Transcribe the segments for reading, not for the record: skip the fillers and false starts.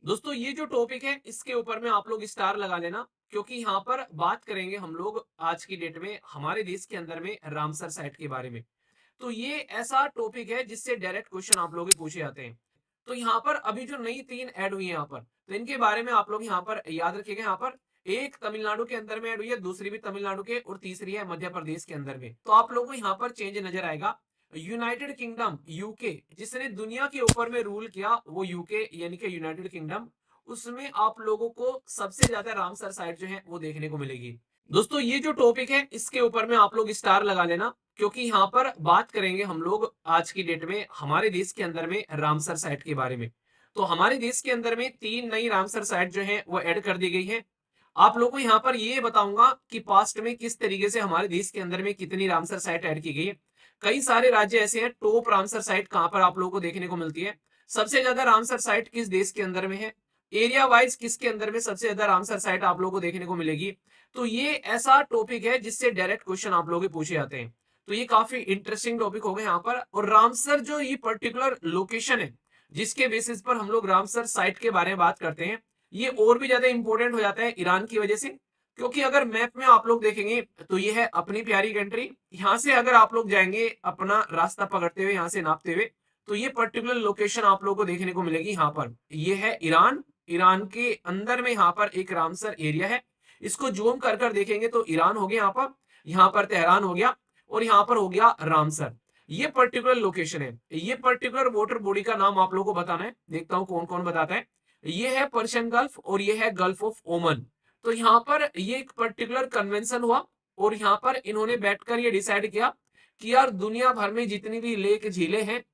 दोस्तों ये जो टॉपिक है इसके ऊपर में आप लोग स्टार लगा लेना, क्योंकि यहाँ पर बात करेंगे हम लोग आज की डेट में हमारे देश के अंदर में रामसर साइट के बारे में। तो ये ऐसा टॉपिक है जिससे डायरेक्ट क्वेश्चन आप लोग के पूछे जाते हैं। तो यहाँ पर अभी जो नई 3 ऐड हुई है यहाँ पर, तो इनके बारे में आप लोग यहाँ पर याद रखिएगा। यहाँ पर एक तमिलनाडु के अंदर में ऐड हुई है, दूसरी भी तमिलनाडु के, और तीसरी है मध्य प्रदेश के अंदर में। तो आप लोगों को यहाँ पर चेंज नजर आएगा। यूनाइटेड किंगडम यूके, जिसने दुनिया के ऊपर में रूल किया वो यूके यानी कि यूनाइटेड किंगडम, उसमें आप लोगों को सबसे ज्यादा रामसर साइट जो है वो देखने को मिलेगी। दोस्तों ये जो टॉपिक है इसके ऊपर में आप लोग स्टार लगा लेना, क्योंकि यहाँ पर बात करेंगे हम लोग आज की डेट में हमारे देश के अंदर में रामसर साइट के बारे में। तो हमारे देश के अंदर में 3 नई रामसर साइट जो है वो ऐड कर दी गई है। आप लोगों को यहाँ पर ये बताऊंगा कि पास्ट में किस तरीके से हमारे देश के अंदर में कितनी रामसर साइट ऐड की गई है। कई सारे राज्य ऐसे हैं, टॉप रामसर साइट कहां पर आप लोगों को देखने को मिलती है, सबसे ज्यादा रामसर साइट किस देश के अंदर में है, एरिया वाइज किसके अंदर में सबसे ज्यादा रामसर साइट आप लोगों को देखने को मिलेगी। तो ये ऐसा टॉपिक है जिससे डायरेक्ट क्वेश्चन आप लोगों के पूछे जाते हैं। तो ये काफी इंटरेस्टिंग टॉपिक हो गया यहाँ पर। और रामसर जो ये पर्टिकुलर लोकेशन है जिसके बेसिस पर हम लोग रामसर साइट के बारे में बात करते हैं, ये और भी ज्यादा इंपॉर्टेंट हो जाता है ईरान की वजह से। क्योंकि अगर मैप में आप लोग देखेंगे तो ये है अपनी प्यारी कंट्री, यहाँ से अगर आप लोग जाएंगे अपना रास्ता पकड़ते हुए, यहाँ से नापते हुए, तो ये पर्टिकुलर लोकेशन आप लोगों को देखने को मिलेगी यहाँ पर। ये है ईरान। ईरान के अंदर में यहाँ पर एक रामसर एरिया है। इसको जूम कर कर देखेंगे तो ईरान हो गया यहाँ पर, यहाँ पर तेहरान हो गया, और यहाँ पर हो गया रामसर। ये पर्टिकुलर लोकेशन है। ये पर्टिकुलर वाटर बॉडी का नाम आप लोगों को बताना है, देखता हूं कौन कौन बताता है। ये है पर्शियन गल्फ और ये है गल्फ ऑफ ओमन। तो यहाँ पर ये एक पर्टिकुलर कन्वेंशन हुआ, और यहाँ पर इन्होंने बैठकर ये डिसाइड किया कि यार दुनिया भर में जितनी भी लेक झीलें हैं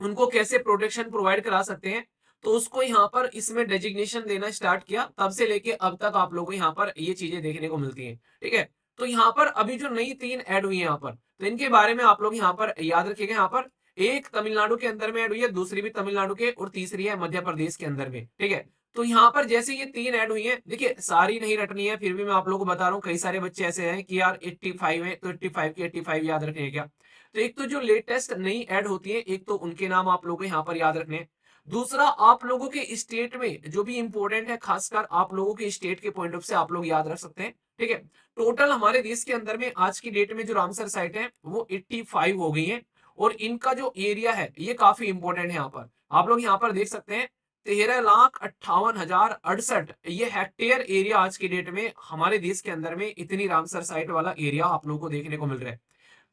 उनको कैसे प्रोटेक्शन प्रोवाइड करा सकते हैं। तो उसको यहाँ पर इसमें डेजिग्नेशन देना स्टार्ट किया, तब से लेके अब तक आप लोगों को यहाँ पर ये चीजें देखने को मिलती हैं। ठीक है। तो यहाँ पर अभी जो नई 3 ऐड हुई है यहाँ पर, तो इनके बारे में आप लोग यहाँ पर याद रखिएगा। यहाँ पर एक तमिलनाडु के अंदर में ऐड हुई है, दूसरी भी तमिलनाडु के, और तीसरी है मध्य प्रदेश के अंदर में। ठीक है। तो यहाँ पर जैसे ये 3 ऐड हुई है, देखिए सारी नहीं रटनी है, फिर भी मैं आप लोगों को बता रहा हूँ। कई सारे बच्चे ऐसे हैं कि यार 85 है तो 85 की 85 याद रखने क्या। तो एक तो जो लेटेस्ट नई ऐड होती है, एक तो उनके नाम आप लोगों को यहाँ पर याद रखने हैं। दूसरा, आप लोगों के स्टेट में जो भी इंपॉर्टेंट है, खासकर आप लोगों के स्टेट के पॉइंट ऑफ से आप लोग याद रख सकते हैं। ठीक है। टोटल हमारे देश के अंदर में आज की डेट में जो रामसर साइट है वो 85 हो गई है। और इनका जो एरिया है ये काफी इंपॉर्टेंट है। यहाँ पर आप लोग यहाँ पर देख सकते हैं 13,58,068 ये हेक्टेयर एरिया आज की डेट में हमारे देश के अंदर में इतनी रामसर साइट वाला एरिया आप लोगों को देखने को मिल रहा है।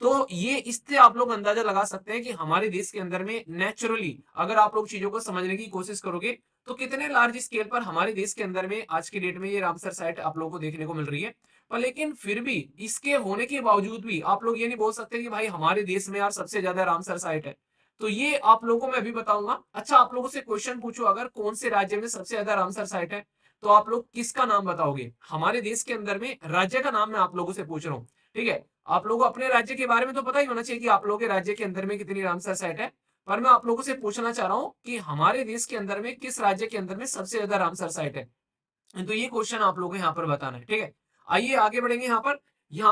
तो ये इससे आप लोग अंदाजा लगा सकते हैं कि हमारे देश के अंदर में नेचुरली अगर आप लोग चीजों को समझने की कोशिश करोगे तो कितने लार्ज स्केल पर हमारे देश के अंदर में आज की डेट में ये रामसर साइट आप लोगों को देखने को मिल रही है। पर लेकिन फिर भी इसके होने के बावजूद भी आप लोग ये नहीं बोल सकते कि भाई हमारे देश में यार सबसे ज्यादा रामसर साइट है। तो ये आप लोगों को मैं अभी बताऊंगा। अच्छा, आप लोगों से क्वेश्चन पूछो अगर कौन से राज्य में सबसे ज्यादा रामसर साइट है, तो आप लोग किसका नाम बताओगे? हमारे देश के अंदर में राज्य का नाम मैं आप लोगों से पूछ रहा हूँ। ठीक है। आप लोगों को अपने राज्य के बारे में तो पता ही होना चाहिए कि आप लोगों के राज्य के अंदर में कितनी रामसर साइट है। पर मैं आप लोगों से पूछना चाह रहा हूं कि हमारे देश के अंदर में किस राज्य के अंदर में सबसे ज्यादा रामसर साइट है। तो ये क्वेश्चन आप लोगों को यहाँ पर बताना है। ठीक है। आइए आगे बढ़ेंगे। यहाँ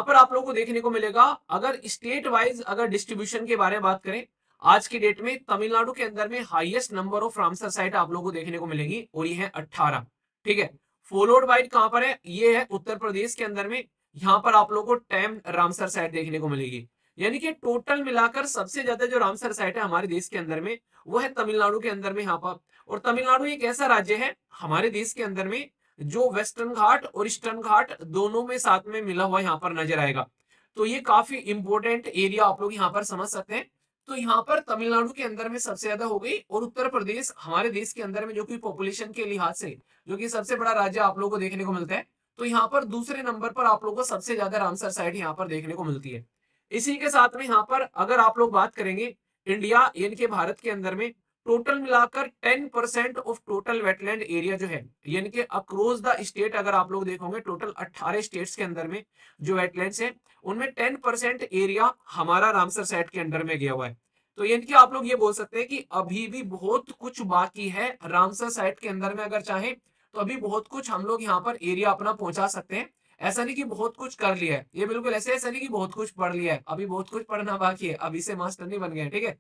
पर आप लोगों को देखने को मिलेगा, अगर स्टेट वाइज अगर डिस्ट्रीब्यूशन के बारे में बात करें, आज की डेट में तमिलनाडु के अंदर में highest number of Ramsar site आप लोगों को देखने को मिलेगी, और ये है 18। ठीक है। फॉलोड बाय कहां पर है? ये है उत्तर प्रदेश के अंदर में। यहाँ पर आप लोगों को 10 रामसर साइट देखने को मिलेगी। यानी कि टोटल मिलाकर सबसे ज्यादा जो रामसर साइट है हमारे देश के अंदर में वो है तमिलनाडु के अंदर में यहाँ पर। और तमिलनाडु एक ऐसा राज्य है हमारे देश के अंदर में जो वेस्टर्न घाट और ईस्टर्न घाट दोनों में साथ में मिला हुआ यहाँ पर नजर आएगा। तो ये काफी इंपॉर्टेंट एरिया आप लोग यहाँ पर समझ सकते हैं। तो यहाँ पर तमिलनाडु के अंदर में सबसे ज्यादा हो गई, और उत्तर प्रदेश हमारे देश के अंदर में जो कि पॉपुलेशन के लिहाज से जो कि सबसे बड़ा राज्य आप लोगों को देखने को मिलता है, तो यहाँ पर दूसरे नंबर पर आप लोगों को सबसे ज्यादा रामसर साइट यहाँ पर देखने को मिलती है। इसी के साथ में यहाँ पर अगर आप लोग बात करेंगे इंडिया यानी कि भारत के अंदर में टोटल मिलाकर 10% ऑफ टोटल वेटलैंड एरिया जो है, यानी कि अक्रॉस द स्टेट अगर आप लोग देखोगे टोटल 18 स्टेट्स के अंदर में जो वेटलैंड्स है उनमें 10% एरिया हमारा रामसर साइट के अंडर में गया हुआ है। तो यानी कि आप लोग ये बोल सकते हैं कि अभी भी बहुत कुछ बाकी है रामसर साइट के अंदर में। अगर चाहे तो अभी बहुत कुछ हम लोग यहाँ पर एरिया अपना पहुंचा सकते हैं। ऐसा नहीं कि बहुत कुछ कर लिया है, ये बिल्कुल ऐसे ऐसा नहीं कि बहुत कुछ पढ़ लिया है, अभी बहुत कुछ पढ़ना बाकी है, अभी से मास्टर नहीं बन गए। ठीक है।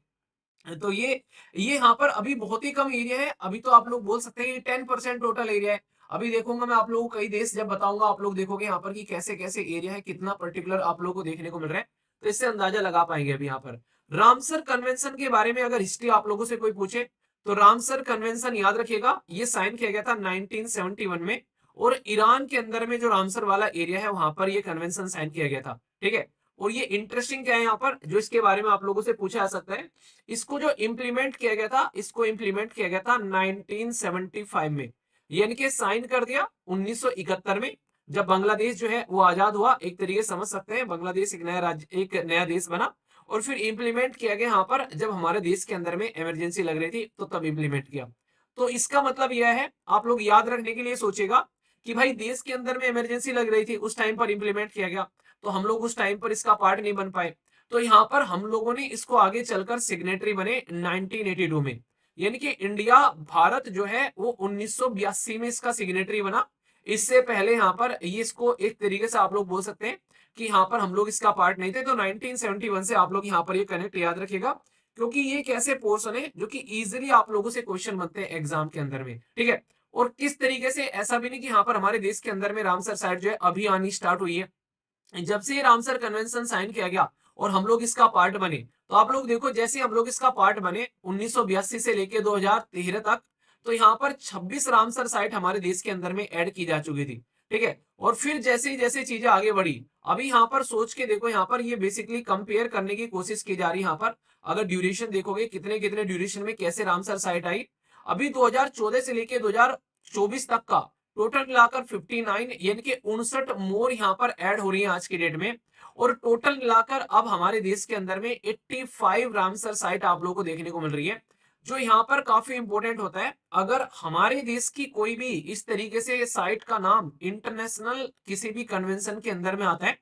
तो ये यहाँ पर अभी बहुत ही कम एरिया है। अभी तो आप लोग बोल सकते हैं ये 10% टोटल एरिया है। अभी देखूंगा मैं आप लोगों को कई देश जब बताऊंगा, आप लोग देखोगे यहाँ पर कि कैसे कैसे एरिया है, कितना पर्टिकुलर आप लोगों को देखने को मिल रहा है। तो इससे अंदाजा लगा पाएंगे अभी यहाँ पर। रामसर कन्वेंशन के बारे में अगर हिस्ट्री आप लोगों से कोई पूछे, तो रामसर कन्वेंशन याद रखिएगा, ये साइन किया गया था 1971 में। और ईरान के अंदर में जो रामसर वाला एरिया है वहां पर ये कन्वेंशन साइन किया गया था। ठीक है। और ये इंटरेस्टिंग क्या है यहाँ पर, जो इसके बारे में आप लोगों से पूछा जा सकता है, इसको जो इम्प्लीमेंट किया गया था, इसको इम्प्लीमेंट किया गया था 1975 में। यानी कि साइन कर दिया 1971 में, जब बांग्लादेश जो है वो आजाद हुआ। एक तरीके समझ सकते हैं, बांग्लादेश एक नया राज्य, एक नया देश बना। और फिर इंप्लीमेंट किया गया यहाँ पर, जब हमारे देश के अंदर में इमरजेंसी लग रही थी तो तब इंप्लीमेंट किया। तो इसका मतलब यह है, आप लोग याद रखने के लिए सोचेगा कि भाई देश के अंदर में इमरजेंसी लग रही थी, उस टाइम पर इंप्लीमेंट किया गया, तो हम लोग उस टाइम पर इसका पार्ट नहीं बन पाए। तो यहाँ पर हम लोगों ने इसको आगे चलकर सिग्नेटरी बने 1982 में। यानी कि इंडिया, भारत जो है वो 1982 में इसका सिग्नेटरी बना। इससे पहले यहाँ पर ये, इसको एक तरीके से आप लोग बोल सकते हैं कि यहाँ पर हम लोग इसका पार्ट नहीं थे। तो 1971 से आप लोग यहाँ पर ये कनेक्ट याद रखिएगा, क्योंकि ये एक ऐसे पोर्शन है जो कि इजीली आप लोगों से क्वेश्चन बनते हैं एग्जाम के अंदर में। ठीक है। और किस तरीके से, ऐसा भी नहीं कि यहाँ पर हमारे देश के अंदर में रामसर साइट जो है अभी आनी स्टार्ट हुई है। जब से ये रामसर कन्वेंशन साइन किया गया और हम लोग इसका पार्ट बने, तो आप लोग देखो जैसे हम लोग इसका पार्ट बने 1982 से लेके 2013 तक, तो यहाँ पर 26 रामसर साइट हमारे देश के अंदर में ऐड की जा चुकी थी। ठीक है। और फिर जैसे जैसे चीजें आगे बढ़ी, अभी यहाँ पर सोच के देखो, यहाँ पर ये बेसिकली कंपेयर करने की कोशिश की जा रही है। यहाँ पर अगर ड्यूरेशन देखोगे, कितने कितने ड्यूरेशन में कैसे रामसर साइट आई, अभी 2014 से लेके 2024 तक का टोटल मिलाकर 59, यानी कि 59 मोर यहाँ पर ऐड हो रही है आज की डेट में। और टोटल मिलाकर अब हमारे देश के अंदर में 85 रामसर साइट आप लोगों को देखने को मिल रही है। जो यहाँ पर काफी इंपॉर्टेंट होता है, अगर हमारे देश की कोई भी इस तरीके से साइट का नाम इंटरनेशनल किसी भी कन्वेंशन के अंदर में आता है,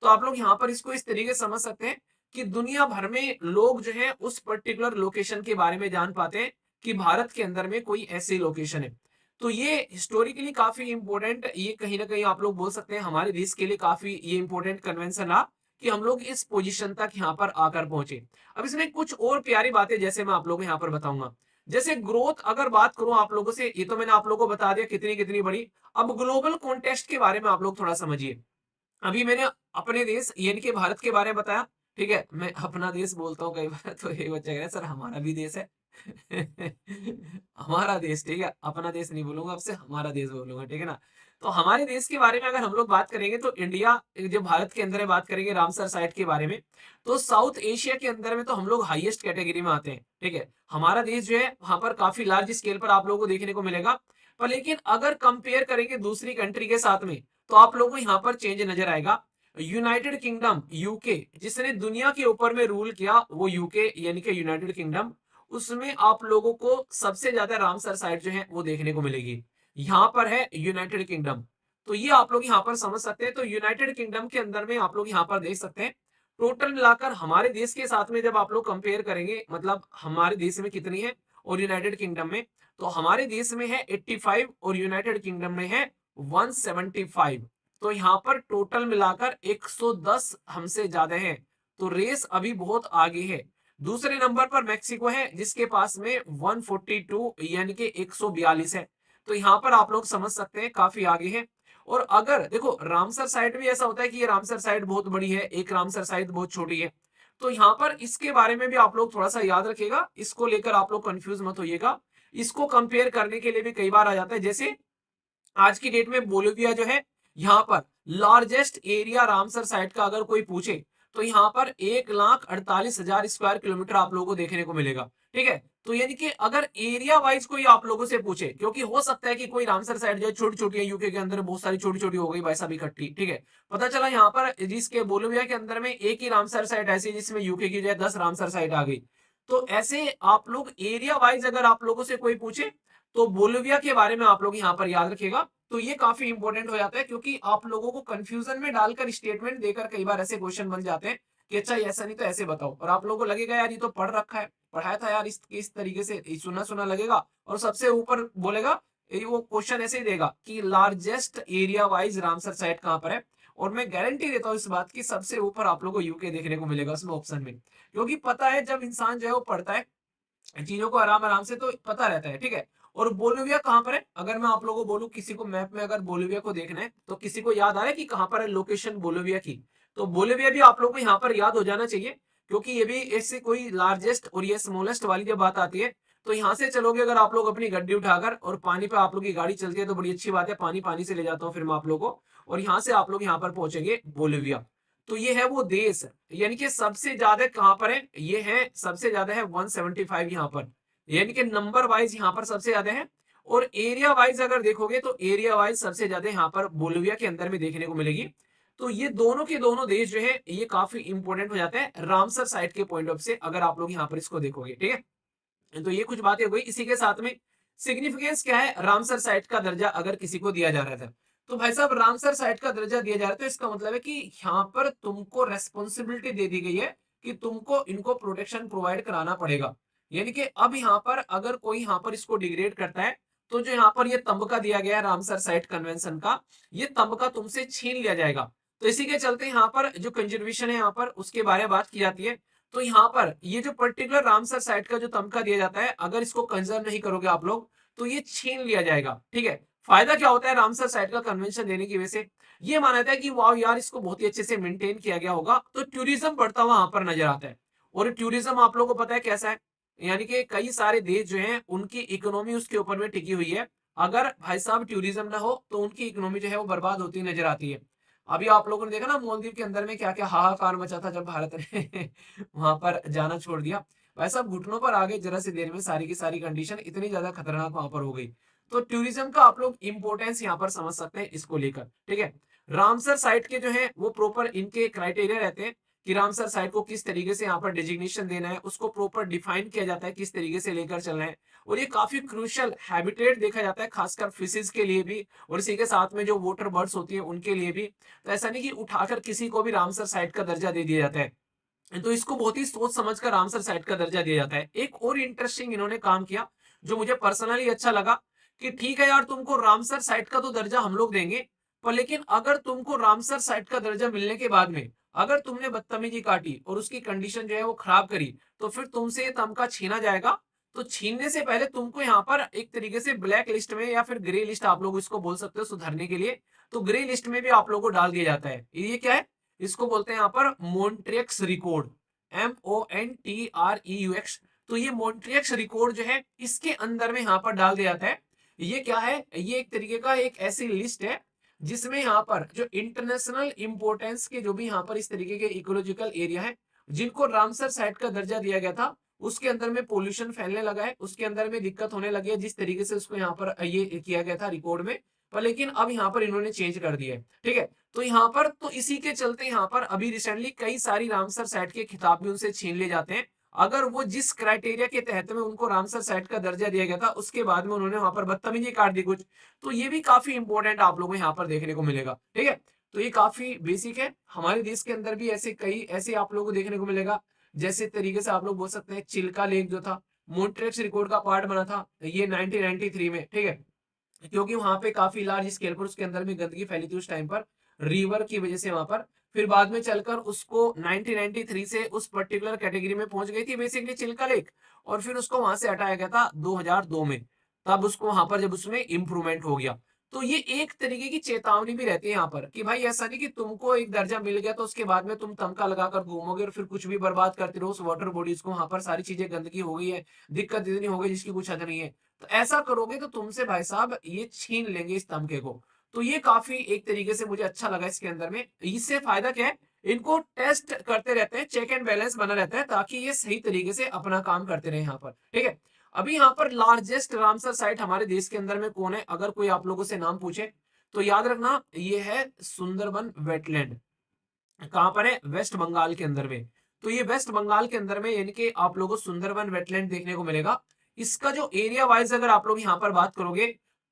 तो आप लोग यहाँ पर इसको इस तरीके से समझ सकते हैं कि दुनिया भर में लोग जो है उस पर्टिकुलर लोकेशन के बारे में जान पाते हैं कि भारत के अंदर में कोई ऐसी लोकेशन है। तो ये हिस्टोरिकली काफी इंपॉर्टेंट, ये कहीं ना कहीं आप लोग बोल सकते हैं हमारे देश के लिए काफी ये इंपॉर्टेंट कन्वेंशन रहा कि हम लोग इस पोजीशन तक यहाँ पर आकर पहुंचे। अब इसमें कुछ और प्यारी बातें जैसे मैं आप लोगों को यहाँ पर बताऊंगा। जैसे ग्रोथ अगर बात करूं आप लोगों से, ये तो मैंने आप लोगों को बता दिया कितनी कितनी बड़ी। अब ग्लोबल कॉन्टेक्स्ट के बारे में आप लोग थोड़ा समझिए। अभी मैंने अपने देश यानी कि भारत के बारे में बताया। ठीक है, मैं अपना देश बोलता हूँ कई बार, तो एक बच्चा कह रहा है सर हमारा भी देश है। हमारा देश, ठीक है, अपना देश नहीं बोलूंगा, अब से हमारा देश बोलूंगा, ठीक है ना। तो हमारे देश के बारे में अगर हम लोग बात करेंगे, तो इंडिया जो भारत के अंदर है, बात करेंगे रामसर साइट के बारे में, तो साउथ एशिया के अंदर में तो हम लोग हाईएस्ट कैटेगरी में आते हैं। ठीक है, हमारा देश जो है वहां पर काफी लार्ज स्केल पर आप लोगों को देखने को मिलेगा। पर लेकिन अगर कंपेयर करेंगे दूसरी कंट्री के साथ में, तो आप लोगों को यहाँ पर चेंज नजर आएगा। यूनाइटेड किंगडम, यूके, जिसने दुनिया के ऊपर में रूल किया, वो यूके यानी कि यूनाइटेड किंगडम, उसमें आप लोगों को सबसे ज्यादा रामसर साइट जो है वो देखने को मिलेगी। यहाँ पर है यूनाइटेड किंगडम। तो ये आप लोग यहाँ पर समझ सकते हैं। तो यूनाइटेड किंगडम के अंदर में आप लोग यहाँ पर देख सकते हैं, टोटल मिलाकर हमारे देश के साथ में जब आप लोग कंपेयर करेंगे, मतलब हमारे देश में कितनी है और यूनाइटेड किंगडम में, तो हमारे देश में है 85 और यूनाइटेड किंगडम में है 175। तो यहाँ पर टोटल मिलाकर 110 हमसे ज्यादा है। तो रेस अभी बहुत आगे है। दूसरे नंबर पर मैक्सिको है, जिसके पास में 142 यानी कि 142 है। तो यहाँ पर आप लोग समझ सकते हैं काफी आगे है। और अगर देखो रामसर साइट भी ऐसा होता है कि ये रामसर साइट बहुत बड़ी है, एक रामसर साइट बहुत छोटी है। तो यहाँ पर इसके बारे में भी आप लोग थोड़ा सा याद रखिएगा, इसको लेकर आप लोग कंफ्यूज मत होइएगा। इसको कंपेयर करने के लिए भी कई बार आ जाता है। जैसे आज की डेट में बोलिविया जो है, यहाँ पर लार्जेस्ट एरिया रामसर साइट का अगर कोई पूछे, तो यहाँ पर 1,48,000 स्क्वायर किलोमीटर आप लोगों को देखने को मिलेगा। ठीक है, तो यानी कि अगर एरिया वाइज कोई आप लोगों से पूछे, क्योंकि हो सकता है कि कोई रामसर साइट जो है छोटी छोटी है, यूके के अंदर बहुत सारी छोटी छोटी हो गई भाई साहब इकट्ठी। ठीक है, पता चला यहाँ पर जिसके बोलिविया के अंदर में एक ही रामसर साइट ऐसी जिसमें यूके की जो है 10 रामसर साइट आ गई। तो ऐसे आप लोग एरिया वाइज अगर आप लोगों से कोई पूछे, तो बोलिविया के बारे में आप लोग यहाँ पर याद रखिएगा। तो ये काफी इंपॉर्टेंट हो जाता है, क्योंकि आप लोगों को कंफ्यूजन में डालकर स्टेटमेंट देकर कई बार ऐसे क्वेश्चन बन जाते हैं कि अच्छा ये ऐसा नहीं तो ऐसे बताओ, और आप लोगों को लगेगा यार ये तो पढ़ रखा है, पढ़ाया था यार इस तरीके से, सुना सुना लगेगा, और सबसे ऊपर बोलेगा वो क्वेश्चन ऐसे ही देगा कि largest area wise Ramsar site कहां पर है। और मैं गारंटी देता हूँ इस बात की, सबसे ऊपर आप लोगों को यूके देखने को मिलेगा उसमें ऑप्शन में, क्योंकि पता है जब इंसान जो है वो पढ़ता है चीजों को आराम आराम से तो पता रहता है, ठीक है। और बोलिविया कहाँ पर है, अगर मैं आप लोगों को बोलूं किसी को मैप में अगर बोलिविया को देखना है तो किसी को याद आ रहा है कि कहाँ पर है लोकेशन बोलिविया की? तो बोलिविया भी आप लोगों को यहाँ पर याद हो जाना चाहिए, क्योंकि ये भी ऐसे कोई लार्जेस्ट और ये स्मॉलेस्ट वाली जब बात आती है तो यहाँ से चलोगे अगर आप लोग अपनी गड्डी उठाकर और पानी पे आप लोग की गाड़ी चलती है तो बड़ी अच्छी बात है, पानी पानी से ले जाता हूँ फिर मैं आप लोग को, और यहाँ से आप लोग यहाँ पर पहुंचेंगे बोलिविया। तो ये है वो देश, यानी कि सबसे ज्यादा कहाँ पर है, ये है सबसे ज्यादा है 175 यहाँ पर, यानी कि नंबर वाइज यहाँ पर सबसे ज्यादा है। और एरिया वाइज अगर देखोगे तो एरिया वाइज सबसे ज्यादा यहाँ पर बोलिविया के अंदर में देखने को मिलेगी। तो ये दोनों के दोनों देश जो है ये काफी इंपॉर्टेंट हो जाते हैं रामसर साइट के पॉइंट ऑफ से, अगर आप लोग यहाँ पर इसको देखोगे, ठीक है। तो ये कुछ बातें हो गई, इसी के साथ में सिग्निफिकेंस क्या है, रामसर साइट का दर्जा अगर किसी को दिया जा रहा था, तो भाई साहब रामसर साइट का दर्जा दिया जा रहा है तो इसका मतलब है कि यहाँ पर तुमको रेस्पॉन्सिबिलिटी दे दी गई है कि तुमको इनको प्रोटेक्शन प्रोवाइड कराना पड़ेगा। यानी कि अब यहाँ पर अगर कोई यहाँ पर इसको डिग्रेड करता है तो जो यहाँ पर ये तमगा दिया गया है रामसर साइट कन्वेंशन का, ये तमगा तुमसे छीन लिया जाएगा। तो इसी के चलते यहाँ पर जो कंजर्वेशन है यहाँ पर उसके बारे में बात की जाती है। तो यहाँ पर ये जो पर्टिकुलर रामसर साइट का जो तमगा दिया जाता है, अगर इसको कंजर्व नहीं करोगे आप लोग तो ये छीन लिया जाएगा, ठीक है। फायदा क्या होता है रामसर साइट का कन्वेंशन देने की वजह से, ये माना जाता है कि वाह यार इसको बहुत ही अच्छे से मेंटेन किया गया होगा, तो टूरिज्म बढ़ता हुआ वहां पर नजर आता है। और टूरिज्म आप लोगों को पता है कैसा है, यानी कि कई सारे देश जो हैं उनकी इकोनॉमी उसके ऊपर में टिकी हुई है। अगर भाई साहब टूरिज्म ना हो तो उनकी इकोनॉमी जो है वो बर्बाद होती नजर आती है। अभी आप लोगों ने देखा ना मालदीव के अंदर में क्या क्या हाहाकार मचा था जब भारत ने वहां पर जाना छोड़ दिया। भाई साहब घुटनों पर आ गए जरा सी देर में, सारी की सारी कंडीशन इतनी ज्यादा खतरनाक वहां पर हो गई। तो टूरिज्म का आप लोग इंपोर्टेंस यहाँ पर समझ सकते हैं इसको लेकर, ठीक है। रामसर साइट के जो है वो प्रॉपर इनके क्राइटेरिया रहते हैं कि रामसर साइट को किस तरीके से यहाँ पर डेजिग्नेशन देना है, उसको प्रॉपर डिफाइन किया जाता है किस तरीके से लेकर चलना है। और ये काफी क्रूशियल हैबिटेट देखा जाता है खासकर फिशेज के लिए भी, और इसी के साथ में जो वाटर बर्ड्स होती है उनके लिए भी। तो ऐसा नहीं कि उठाकर किसी को भी रामसर साइट का दर्जा दे दिया जाता है, तो इसको बहुत ही सोच समझकर रामसर साइट का दर्जा दिया जाता है। एक और इंटरेस्टिंग इन्होंने काम किया जो मुझे पर्सनली अच्छा लगा, कि ठीक है यार तुमको रामसर साइट का तो दर्जा हम लोग देंगे, पर लेकिन अगर तुमको रामसर साइट का दर्जा मिलने के बाद में अगर तुमने बदतमीजी काटी और उसकी कंडीशन जो है वो खराब करी तो फिर तुमसे ये तमगा छीना जाएगा। तो छीनने से पहले तुमको यहाँ पर एक तरीके से ब्लैक लिस्ट में या फिर ग्रे लिस्ट आप लोग इसको बोल सकते हो सुधारने के लिए, तो ग्रे लिस्ट में भी आप लोगों को डाल दिया जाता है। ये क्या है, इसको बोलते हैं यहाँ पर मॉन्ट्रियक्स रिकॉर्ड, MONTREUX। तो ये मॉन्ट्रियक्स रिकॉर्ड जो है इसके अंदर में यहाँ पर डाल दिया जाता है। ये क्या है, ये एक तरीके का एक ऐसी लिस्ट है जिसमें यहाँ पर जो इंटरनेशनल इंपोर्टेंस के जो भी यहाँ पर इस तरीके के इकोलॉजिकल एरिया है जिनको रामसर साइट का दर्जा दिया गया था, उसके अंदर में पोल्यूशन फैलने लगा है, उसके अंदर में दिक्कत होने लगी है जिस तरीके से उसको यहाँ पर ये किया गया था रिकॉर्ड में। पर लेकिन अब यहाँ पर इन्होंने चेंज कर दिया है, ठीक है। तो यहाँ पर तो इसी के चलते यहाँ पर अभी रिसेंटली कई सारी रामसर साइट के खिताब भी उनसे छीन ले जाते हैं, अगर वो जिस क्राइटेरिया के तहत में उनको रामसर साइट का दर्जा दिया गया था उसके बाद में उन्होंने वहां पर बदतमीजी काट दी कुछ। तो ये भी काफी इंपॉर्टेंट आप लोगों को यहाँ पर देखने को मिलेगा, ठीक है। तो ये काफी बेसिक है, हमारे देश के अंदर भी ऐसे कई ऐसे आप लोगों को देखने को मिलेगा। जैसे तरीके से आप लोग बोल सकते हैं चिल्का लेक जो था मॉन्ट्रियक्स रिकॉर्ड का पार्ट बना था ये 1993 में, ठीक है। क्योंकि वहां पे काफी लार्ज स्केल पर उसके अंदर में गंदगी फैली थी उस टाइम पर रिवर की वजह से वहां पर। फिर बाद में चलकर उसको 1993 से उस पर्टिकुलर कैटेगरी में पहुंच गई थी बेसिकली चिल्का लेक, और फिर उसको वहां से हटाया गया था 2002 में, तब उसको वहां पर जब उसमें इंप्रूवमेंट हो गया। तो ये एक तरीके की चेतावनी भी रहती है यहाँ पर कि भाई ऐसा नहीं कि तुमको एक दर्जा मिल गया तो उसके बाद में तुम तमका लगाकर घूमोगे और फिर कुछ भी बर्बाद करते रहो उस वाटर बॉडीज को, वहां पर सारी चीजें गंदगी हो गई है, दिक्कत इतनी हो गई जिसकी कुछ हद नहीं है। तो ऐसा करोगे तो तुमसे भाई साहब ये छीन लेंगे इस तमके को। तो ये काफी एक तरीके से मुझे अच्छा लगा इसके अंदर में। इससे फायदा क्या है, इनको टेस्ट करते रहते हैं, चेक एंड बैलेंस बना रहता है ताकि ये सही तरीके से अपना काम करते रहे यहाँ पर, ठीक है। अभी यहाँ पर लार्जेस्ट रामसर साइट हमारे देश के अंदर में कौन है, अगर कोई आप लोगों से नाम पूछे तो याद रखना ये है सुंदरबन वेटलैंड। कहां पर है, वेस्ट बंगाल के अंदर में। तो ये वेस्ट बंगाल के अंदर में यानी कि आप लोगों को सुंदरबन वेटलैंड देखने को मिलेगा। इसका जो एरिया वाइज अगर आप लोग यहाँ पर बात करोगे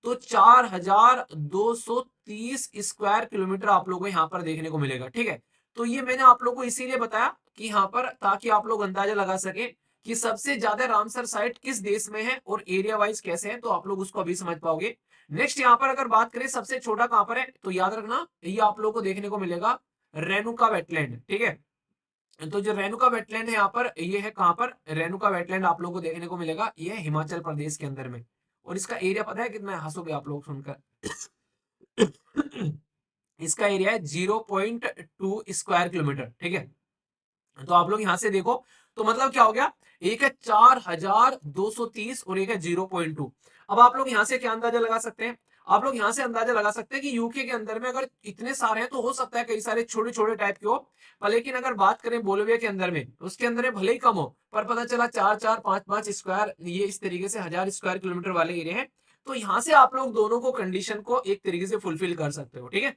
तो 4230 स्क्वायर किलोमीटर आप लोगों को यहाँ पर देखने को मिलेगा, ठीक है। तो ये मैंने आप लोग को इसीलिए बताया कि यहाँ पर ताकि आप लोग अंदाजा लगा सके कि सबसे ज्यादा रामसर साइट किस देश में है और एरिया वाइज कैसे है, तो आप लोग उसको अभी समझ पाओगे। नेक्स्ट यहाँ पर अगर बात करें सबसे छोटा कहां पर है, तो याद रखना ये आप लोग को देखने को मिलेगा रेणुका वेटलैंड, ठीक है। तो जो रेणुका वेटलैंड है यहाँ पर, ये है कहाँ पर, रेणुका वेटलैंड आप लोगों को देखने को मिलेगा, ये है हिमाचल प्रदेश के अंदर में। और इसका एरिया पता है कितना है, हंसोगे आप लोग सुनकर। इसका एरिया है 0.2 स्क्वायर किलोमीटर, ठीक है। तो आप लोग यहां से देखो, तो मतलब क्या हो गया, एक है 4230 और एक है 0.2। अब आप लोग यहां से क्या अंदाजा लगा सकते हैं, आप लोग यहां से अंदाजा लगा सकते हैं कि यूके के अंदर में अगर इतने सारे हैं तो हो सकता है कई सारे छोटे छोटे टाइप के हो, पर लेकिन अगर बात करें बोलिविया के अंदर में, उसके अंदर में भले ही कम हो, पर पता चला 4-4, 5-5 स्क्वायर, ये इस तरीके से 1000 स्क्वायर किलोमीटर वाले एरिया है। तो यहां से आप लोग दोनों को कंडीशन को एक तरीके से फुलफिल कर सकते हो, ठीक है।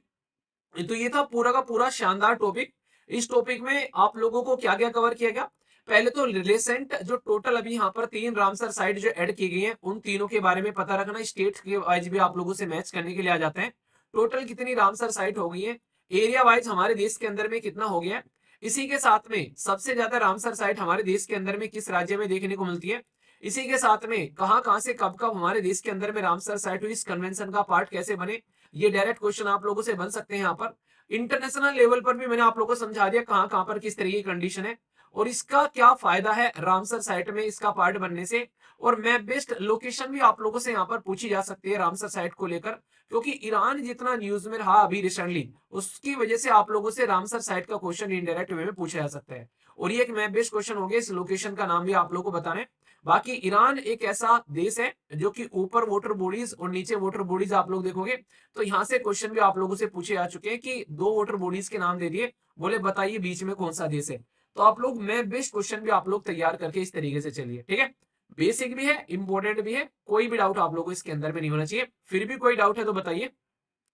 तो ये था पूरा का पूरा शानदार टॉपिक। इस टॉपिक में आप लोगों को क्या क्या कवर किया गया, पहले तो रिलेसेंट जो टोटल अभी यहाँ पर 3 रामसर साइट जो ऐड की गई हैं, उन तीनों के बारे में पता रखना, स्टेट के वाइज भी आप लोगों से मैच करने के लिए आ जाते हैं। टोटल कितनी रामसर साइट हो गई है, एरिया वाइज हमारे देश के अंदर में कितना हो गया है, इसी के साथ में सबसे ज्यादा रामसर साइट हमारे देश के अंदर में किस राज्य में देखने को मिलती है, इसी के साथ में कहां कहां से कब कब हमारे देश के अंदर में रामसर साइट हुई, इस कन्वेंशन का पार्ट कैसे बने, ये डायरेक्ट क्वेश्चन आप लोगों से बन सकते हैं यहाँ पर। इंटरनेशनल लेवल पर भी मैंने आप लोगों को समझा दिया कहां कहां पर किस तरीके की कंडीशन है, और इसका क्या फायदा है रामसर साइट में इसका पार्ट बनने से। और मैप बेस्ड लोकेशन भी आप लोगों से यहाँ पर पूछी जा सकती है रामसर साइट को लेकर, क्योंकि ईरान जितना न्यूज में रहा अभी रिसेंटली, उसकी वजह से आप लोगों से रामसर साइट का क्वेश्चन इनडायरेक्ट वे में पूछा जा सकता है। और ये एक मैप बेस्ड क्वेश्चन हो गया, इस लोकेशन का नाम भी आप लोगों को बताना है। बाकी ईरान एक ऐसा देश है जो कि ऊपर वाटर बॉडीज और नीचे वाटर बॉडीज आप लोग देखोगे, तो यहाँ से क्वेश्चन भी आप लोगों से पूछे जा चुके हैं कि 2 वाटर बॉडीज के नाम दे दिए, बोले बताइए बीच में कौन सा देश है। तो आप लोग मैप बेस्ड क्वेश्चन भी आप लोग तैयार करके इस तरीके से चलिए, ठीक है। बेसिक भी है, इंपॉर्टेंट भी है, कोई भी डाउट आप लोगों को इसके अंदर में नहीं होना चाहिए। फिर भी कोई डाउट है तो बताइए।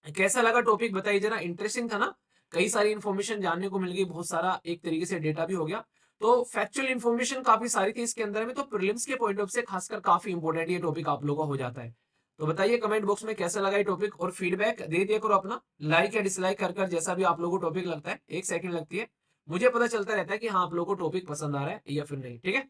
कैसा लगा टॉपिक बताइए जरा, इंटरेस्टिंग था ना, कई सारी इन्फॉर्मेशन जानने को मिल गई, बहुत सारा एक तरीके से डेटा भी हो गया, तो फैक्चुअल इन्फॉर्मेशन काफी सारी थी इसके अंदर में, तो प्रीलिम्स के पॉइंट ऑफ से खासकर काफी इंपॉर्टेंट ये टॉपिक आप लोगों का हो जाता है। तो बताइए कमेंट बॉक्स में कैसा लगा ये टॉपिक, और फीडबैक दे दिया करो अपना, लाइक या डिसलाइक कर जैसा भी आप लोगों को टॉपिक लगता है, 1 सेकंड लगती है, मुझे पता चलता रहता है कि हाँ आप लोगों को टॉपिक पसंद आ रहा है या फिर नहीं, ठीक है।